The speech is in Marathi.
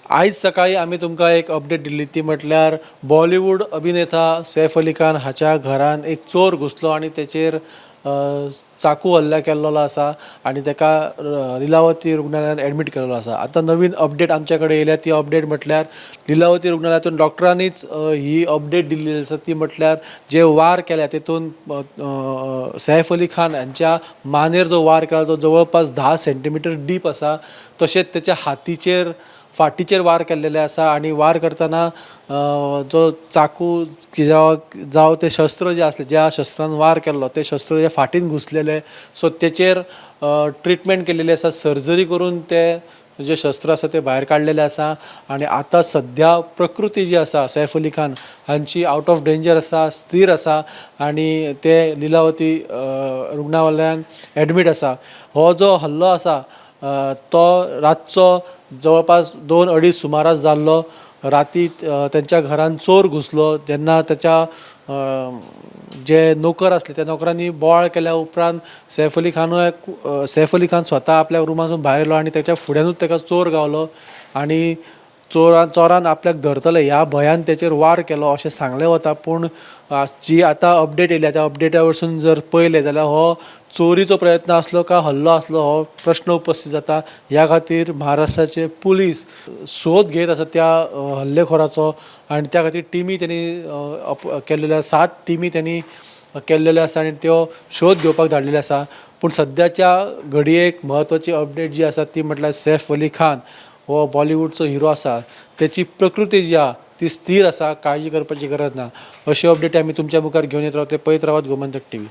आज सकाळी आम्ही तुमकां एक अपडेट दिल्ली ती म्हटल्यार बॉलिवूड अभिनेता सैफ अली खान हाच्या घरान एक चोर घुसलो आणि तेचेर चाकू हल्ला केल्लो आसा आणि तेका लिलावती रुग्णालयात ॲडमिट केलेलो आसा। आता नवीन अपडेट आमच्या कडेन येयल्या ती अपडेट म्हटल्यार लिलावती रुग्णालयातून डॉक्टरांनीच ही अपडेट दिल्ली आसा ती म्हटल्यार जे वार केल्या तेतून सैफ अली खान यांच्या मानेर जो वार केला तो जवळपास 10 सेंटीमीटर डीप आसा। तशेंच तेच्या हातीचेर फाटीचेर वार केल्लेले आसा आणि वार करतना जो चाकू जावं ते शस्त्र जे असले ज्या शस्त्रान वार केल्लो ते शस्त्र जे फाटीन घुसलेले सो तेचेर ट्रिटमेंट केलेली आसा सर्जरी करून ते जे शस्त्र आसा ते भायर काडलेले आसा आणि आता सध्या प्रकृती जी आसा सैफ अली खान हांची आउट ऑफ डेंजर आसा स्थिर आसा आणि ते लिलावती रुग्णालयान ॲडमिट आसा। हो जो हल्लो आसा तो रातचो जवळपास 2-2:30 सुमारास जाल्लो। राती त्यांच्या घरान चोर घुसलो जेन्ना त्याच्या जे नोकर असले त्या नोकरांनी बोवाळ केल्या उपरांत सैफ अली खान स्वता आपल्या रुमासून भायर येयलो आणि त्याच्या फुड्यानूच ताका चोर गावलो आणि चोरान आपल्याक धरतले ह्या भयान तेचेर वार केलो अशें सांगलें वता। पूण जी आतां अपडेट येयल्या त्या अपडेटा वरसून जर पळयलें जाल्यार हो चोरीचो प्रयत्न आसलो काय हल्लो आसलो हो प्रश्न उपस्थित जाता। ह्या खातीर महाराष्ट्राचे पुलीस सोद घेत आसा त्या हल्लेखोराचो आणि त्या खातीर टिमी त्यांनी केल्लेल्या 7 टिमी त्यांनी केल्लेल्यो आसा आणि त्यो शोध घेवपाक धाडलेले आसा। पूण सद्याच्या घडयेक म्हत्वाची अपडेट जी आसा ती म्हटल्यार सैफ अली खान हो बॉलिवूडचो हिरो आसा त्याची प्रकृती जी आसा ती स्थिर आसा काळजी करपाची गरज ना अशी अपडेट आमी तुमच्या मुखार घेवन येत रावतले। पळयत रावात गोमंतक टीव्ही।